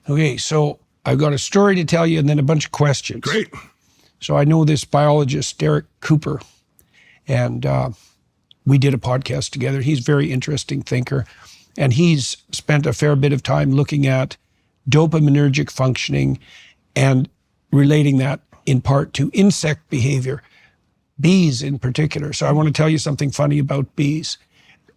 Okay, so I've got a story to tell you and then a bunch of questions. Great. So I know this biologist, Derek Cooper, and we did a podcast together. He's a very interesting thinker, and he's spent a fair bit of time looking at dopaminergic functioning and relating that in part to insect behavior, bees in particular. So I want to tell you something funny about bees.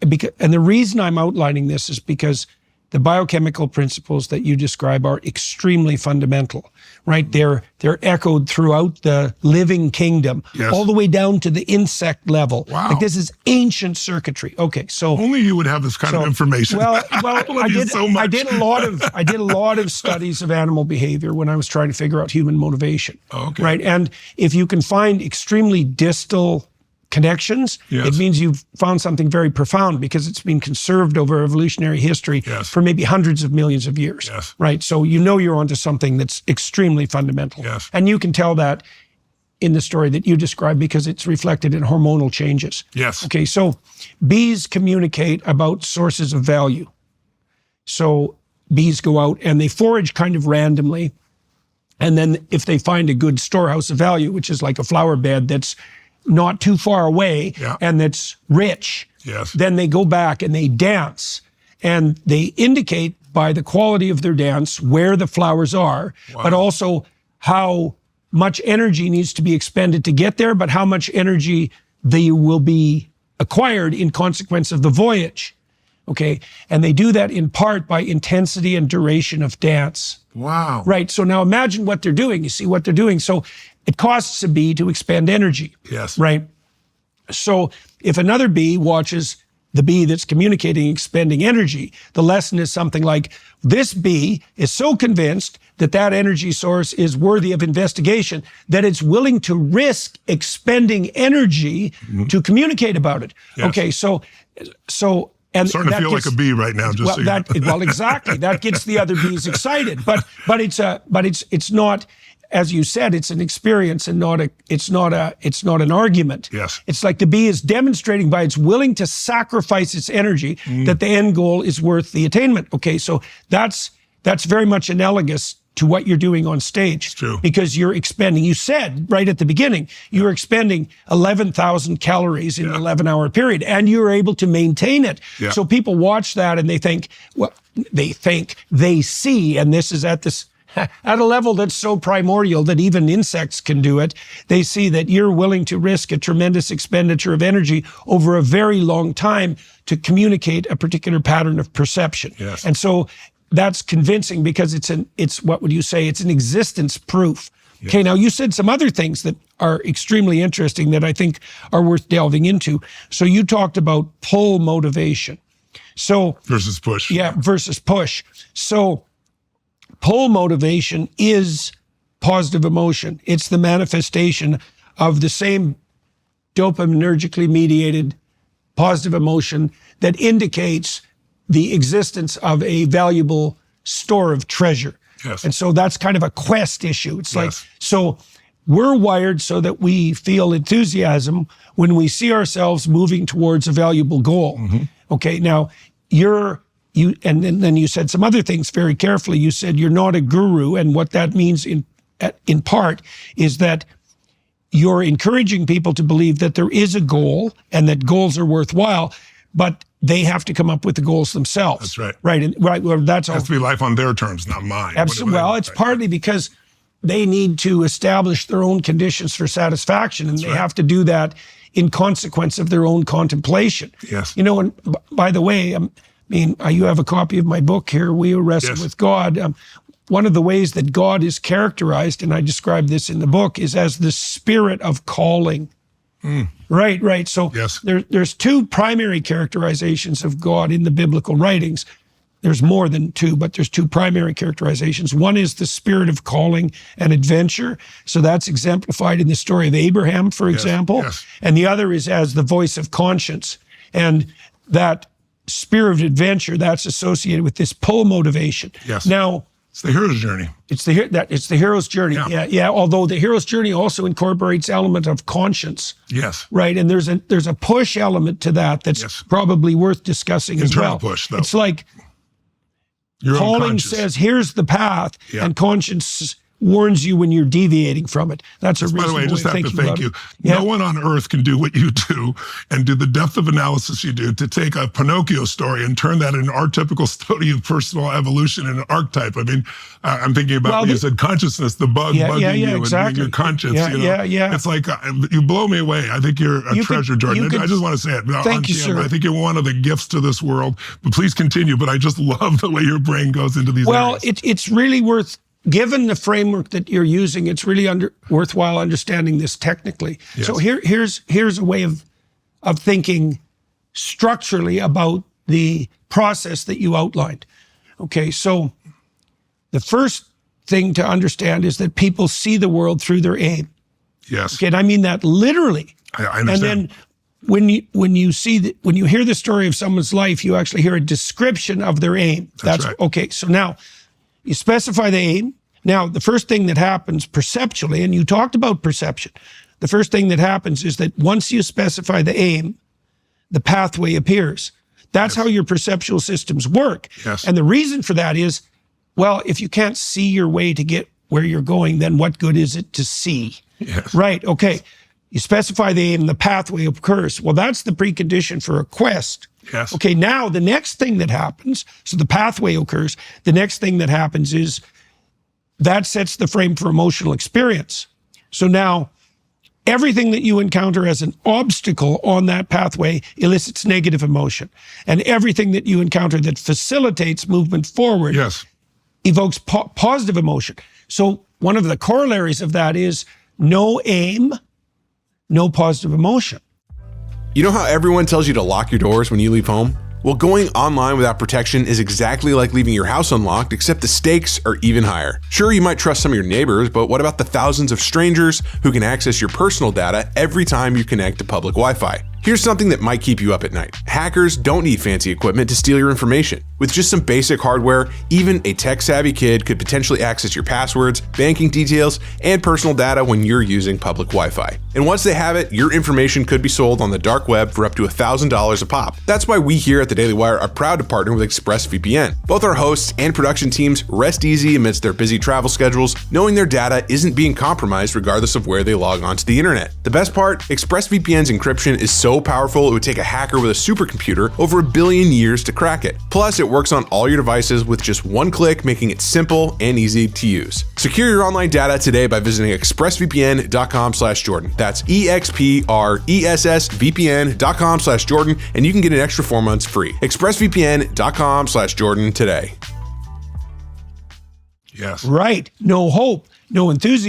And the reason I'm outlining this is because the biochemical principles that you describe are extremely fundamental, right? They're echoed throughout the living kingdom, yes, all the way down to the insect level. Wow. Like this is ancient circuitry. Okay, so only you would have this kind of information. Well, I did so much. I did a lot of studies of animal behavior when I was trying to figure out human motivation. Oh, okay. Right, and if you can find extremely distal connections, yes, it means you've found something very profound because it's been conserved over evolutionary history, yes, for maybe hundreds of millions of years. Yes. Right? So you know you're onto something that's extremely fundamental. Yes. And you can tell that in the story that you described because it's reflected in hormonal changes. Yes. Okay, so bees communicate about sources of value. So bees go out and they forage kind of randomly. And then if they find a good storehouse of value, which is like a flower bed that's not too far away, yeah, and that's rich, yes, then they go back and they dance. And they indicate by the quality of their dance where the flowers are, wow, but also how much energy needs to be expended to get there, but how much energy they will be acquired in consequence of the voyage. Okay, and they do that in part by intensity and duration of dance. Wow. Right, so now imagine what they're doing. You see what they're doing. So it costs a bee to expend energy. Yes. Right? So if another bee watches the bee that's communicating expending energy, the lesson is something like, this bee is so convinced that that energy source is worthy of investigation that it's willing to risk expending energy to communicate about it. Yes. Okay, so and starting to feel like a bee right now. Just well, so you know. well, exactly. That gets the other bees excited. But it's not, as you said, it's an experience and it's not an argument. Yes. It's like the bee is demonstrating by its willing to sacrifice its energy that the end goal is worth the attainment. Okay, so that's very much analogous to what you're doing on stage. It's true. Because you're expending, you said right at the beginning, you were expending 11,000 calories in an 11-hour period, and you're able to maintain it. Yeah. So people watch that and they think, they see, and this is at a level that's so primordial that even insects can do it. They see that you're willing to risk a tremendous expenditure of energy over a very long time to communicate a particular pattern of perception. Yes. And so that's convincing because it's what would you say? It's an existence proof. Yes. Okay, now you said some other things that are extremely interesting that I think are worth delving into. So you talked about pull motivation. So versus push. Yeah, versus push. So pull motivation is positive emotion. It's the manifestation of the same dopaminergically mediated positive emotion that indicates the existence of a valuable store of treasure. Yes. And so that's kind of a quest issue. It's like, yes, so we're wired so that we feel enthusiasm when we see ourselves moving towards a valuable goal. Mm-hmm. Okay, now and then you said some other things very carefully. You said you're not a guru, and what that means in part is that you're encouraging people to believe that there is a goal and that goals are worthwhile, but they have to come up with the goals themselves. That's right. Right. And right. Well, that's it has to be life on their terms, not mine. Absolutely. Well, it's partly because they need to establish their own conditions for satisfaction, and they have to do that in consequence of their own contemplation. Yes. You know, and by the way, you have a copy of my book here, We Who Wrestle with God. One of the ways that God is characterized, and I describe this in the book, is as the spirit of calling. Mm. Right. So yes, there's two primary characterizations of God in the biblical writings. There's more than two, but there's two primary characterizations. One is the spirit of calling and adventure. So that's exemplified in the story of Abraham, for example. Yes. And the other is as the voice of conscience. And that spirit of adventure, that's associated with this pull motivation. Yes. Now, it's the hero's journey. It's the hero's journey. Yeah. Although the hero's journey also incorporates element of conscience. Yes. Right. And there's a push element to that that's probably worth discussing as well. Internal push, though. It's like You're Calling unconscious. says, here's the path, Yeah. and conscience warns you when you're deviating from it. That's a By the reasonable way, I just way of have to thinking thank about you. it. Yeah. No one on earth can do what you do and do the depth of analysis you do to take a Pinocchio story and turn that into an archetypical study of personal evolution and an archetype. I mean, I'm thinking about when you said consciousness, the bug bugging you exactly. and your conscience. Yeah. It's like, you blow me away. I think you're a treasure, Jordan. I just want to say it. Thank you, sir. I think you're one of the gifts to this world. But please continue. But I just love the way your brain goes into these areas. It's really worth, given the framework that you're using, it's really worthwhile understanding this technically. Yes. So here's a way of thinking structurally about the process that you outlined. Okay, so the first thing to understand is that people see the world through their aim. Yes. Okay, and I mean that literally. I understand. And then when you hear the story of someone's life, you actually hear a description of their aim. That's right. Okay. So now you specify the aim. Now, the first thing that happens perceptually, and you talked about perception, the first thing that happens is that once you specify the aim, the pathway appears. That's how your perceptual systems work. Yes. And the reason for that is, well, if you can't see your way to get where you're going, then what good is it to see? Yes. Right. Okay. You specify the aim, the pathway occurs. Well, that's the precondition for a quest. Yes. Okay. Now, the next thing that happens, so the pathway occurs. The next thing that happens is that sets the frame for emotional experience. So now, everything that you encounter as an obstacle on that pathway elicits negative emotion. And everything that you encounter that facilitates movement forward evokes positive emotion. So one of the corollaries of that is no aim, no positive emotion. You know how everyone tells you to lock your doors when you leave home? Well, going online without protection is exactly like leaving your house unlocked, except the stakes are even higher. Sure, you might trust some of your neighbors, but what about the thousands of strangers who can access your personal data every time you connect to public Wi-Fi? Here's something that might keep you up at night. Hackers don't need fancy equipment to steal your information. With just some basic hardware, even a tech-savvy kid could potentially access your passwords, banking details, and personal data when you're using public Wi-Fi. And once they have it, your information could be sold on the dark web for up to $1,000 a pop. That's why we here at the Daily Wire are proud to partner with ExpressVPN. Both our hosts and production teams rest easy amidst their busy travel schedules, knowing their data isn't being compromised regardless of where they log on to the internet. The best part, ExpressVPN's encryption is so powerful it would take a hacker with a supercomputer over 1 billion years to crack it. Plus, it works on all your devices with just one click, making it simple and easy to use. Secure your online data today by visiting expressvpn.com/Jordan. That's expressvpn.com/Jordan, and you can get an extra 4 months free. expressvpn.com/Jordan today. Yes. Right. No hope, no enthusiasm.